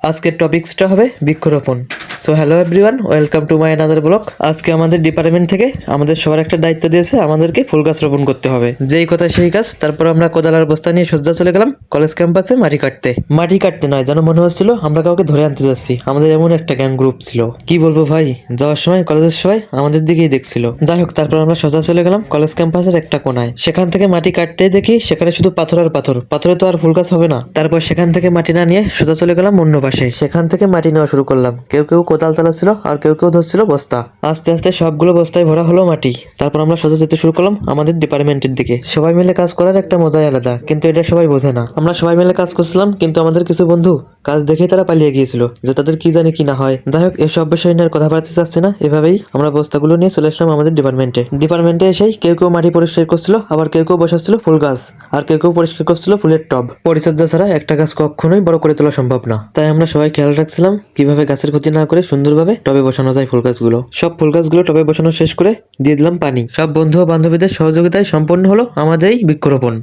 আজকের টপিকসটা হবে বৃক্ষরোপণ। So hello everyone, welcome to my another blog. আজকে আমাদের ডিপার্টমেন্ট থেকে আমাদের সবার একটা দায়িত্ব দিয়েছে, আমাদেরকে ফুল গাছ রোপণ করতে হবে। যেই কথা সেই কাজ। তারপর আমরা কোদালার বস্তা নিয়ে সোজা চলে গেলাম কলেজ ক্যাম্পাসে মাটি কাটতে নয়, যেন মনে হচ্ছিল আমরা কাউকে ধরে আনতে যাচ্ছি। আমাদের এমন একটা গ্যাং গ্রুপ ছিল, কি বলবো ভাই, যাওয়ার সময় কলেজের সবাই আমাদের দিকেই দেখছিল। যাই হোক, তারপর আমরা সোজা চলে গেলাম কলেজ ক্যাম্পাসের একটা কোনায়। সেখান থেকে মাটি কাটতেই দেখি সেখানে শুধু পাথর আর পাথর, পাথরে তো আর ফুল গাছ হবে না। তারপর সেখান থেকে মাটি না নিয়ে সোজা চলে গেলাম অন্য পাশে। সেখান থেকে মাটি নেওয়া শুরু করলাম। কেউ কেউ কোদাল চালাচ্ছিল আর কেউ কেউ ধরছিল বস্তা। আস্তে আস্তে সবগুলো বস্তায় ভরা হলো মাটি। তারপর আমরা সোজা যেতে শুরু করলাম আমাদের ডিপার্টমেন্টের দিকে। সবাই মিলে কাজ করার একটা মজাই আলাদা, কিন্তু এটা সবাই বোঝে না। আমরা সবাই মিলে কাজ করছিলাম, কিন্তু আমাদের কিছু বন্ধু কাজ দেখেই তারা পালিয়ে গিয়েছিল, যে তাদের কি জানি কি না হয়। যাই হোক, এসব বিষয় নিয়ে আর কথা বলতে চাচ্ছি না। এভাবেই আমরা বস্তাগুলো নিয়ে চলে আসলাম আমাদের ডিপার্টমেন্টে এসেই কেউ কেউ মাটি পরিষ্কার করছিল, আবার কেউ কেউ বসাচ্ছিল ফুল গাছ, আর কেউ কেউ পরিষ্কার করছিল ফুলের টব। পরিচর্যা ছাড়া একটা গাছ কখনোই বড় করে তোলা সম্ভব না, তাই আমরা সবাই খেয়াল রাখছিলাম কিভাবে গাছের ক্ষতি না করে সুন্দরভাবে টবে বসানো যায় ফুল গাছগুলো। সব ফুল গাছগুলো টবে বসানো শেষ করে দিয়ে দিলাম পানি। সব বন্ধু ও বান্ধবীদের সহযোগিতায় সম্পন্ন হলো আমাদের এই বৃক্ষরোপণ।